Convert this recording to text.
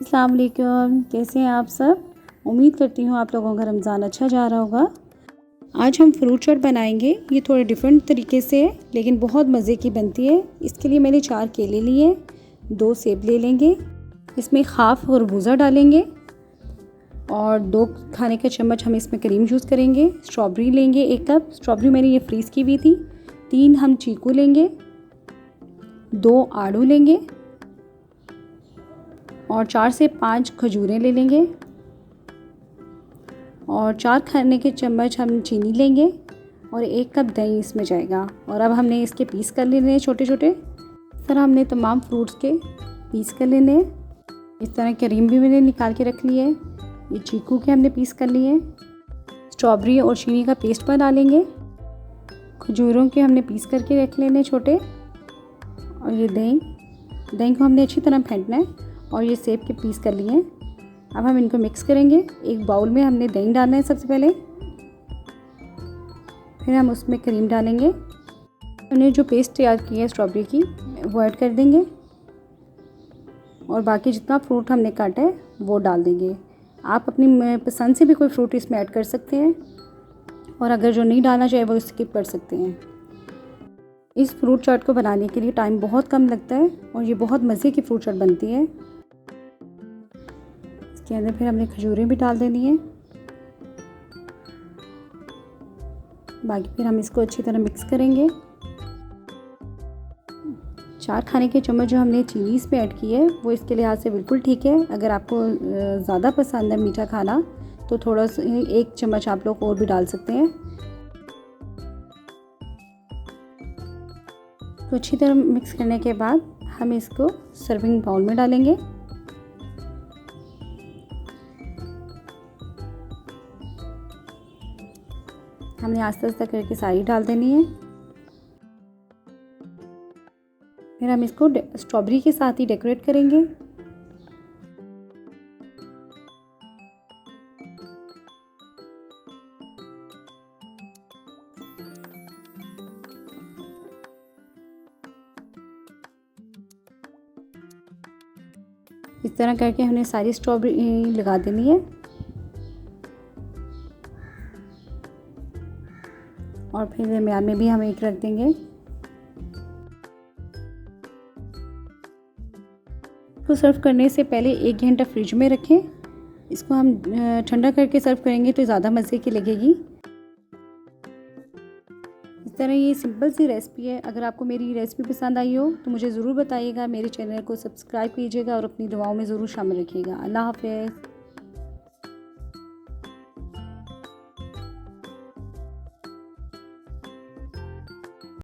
अस्सलाम वालेकुम, कैसे हैं आप सब। उम्मीद करती हूँ आप लोगों का रमज़ान अच्छा जा रहा होगा। आज हम फ्रूट चाट बनाएंगे। ये थोड़े डिफरेंट तरीके से है लेकिन बहुत मज़े की बनती है। इसके लिए मैंने 4 केले लिए, 2 सेब ले लेंगे, इसमें हाफ खरबूजा डालेंगे और 2 खाने का चम्मच हम इसमें क्रीम यूज़ करेंगे। स्ट्रॉबेरी लेंगे 1 कप, स्ट्रॉबेरी मैंने ये फ्रीज़ की हुई थी। 3 हम चीकू लेंगे, 2 आड़ू लेंगे और 4 से 5 खजूरें ले लेंगे और 4 खाने के चम्मच हम चीनी लेंगे और 1 कप दही इसमें जाएगा। और अब हमने इसके पीस कर लेने हैं छोटे छोटे। इस तरह हमने तमाम फ्रूट्स के पीस कर लेने हैं। इस तरह क्रीम भी मैंने निकाल के रख ली है। ये चीकू के हमने पीस कर लिए हैं। स्ट्रॉबेरी और चीनी का पेस्ट बना लेंगे। खजूरों के हमने पीस करके रख लेने छोटे। और ये दही को हमने अच्छी तरह फेंटना है और ये सेब के पीस कर लिए हैं। अब हम इनको मिक्स करेंगे। एक बाउल में हमने दही डालना है सबसे पहले, फिर हम उसमें क्रीम डालेंगे। हमने जो पेस्ट तैयार की है स्ट्रॉबेरी की वो ऐड कर देंगे और बाकी जितना फ्रूट हमने काटा है वो डाल देंगे। आप अपनी पसंद से भी कोई फ्रूट इसमें ऐड कर सकते हैं और अगर जो नहीं डालना चाहे वो स्किप कर सकते हैं। इस फ्रूट चाट को बनाने के लिए टाइम बहुत कम लगता है और ये बहुत मज़े की फ्रूट चाट बनती है। इसके अंदर फिर हमने खजूरें भी डाल देनी है। बाकी फिर हम इसको अच्छी तरह मिक्स करेंगे। 4 खाने के चम्मच जो हमने चीनी इसमें ऐड की है वो इसके लिहाज से बिल्कुल ठीक है। अगर आपको ज़्यादा पसंद है मीठा खाना तो थोड़ा सा 1 चम्मच आप लोग और भी डाल सकते हैं। तो अच्छी तरह मिक्स करने के बाद हम इसको सर्विंग बाउल में डालेंगे। हमने आस्ते आस्ते करके सारी डाल देनी है। फिर हम इसको स्ट्रॉबेरी के साथ ही डेकोरेट करेंगे। इस तरह करके हमने सारी स्ट्रॉबेरी लगा देनी है और फिर दरमियान में भी हम एक रख देंगे। इसको सर्व करने से पहले 1 घंटा फ्रिज में रखें। इसको हम ठंडा करके सर्व करेंगे तो ज़्यादा मज़े की लगेगी। इस तरह ये सिंपल सी रेसिपी है। अगर आपको मेरी रेसिपी पसंद आई हो तो मुझे ज़रूर बताइएगा। मेरे चैनल को सब्सक्राइब कीजिएगा और अपनी दुआओं में ज़रूर शामिल रखिएगा। अल्लाह हाफ़िज़।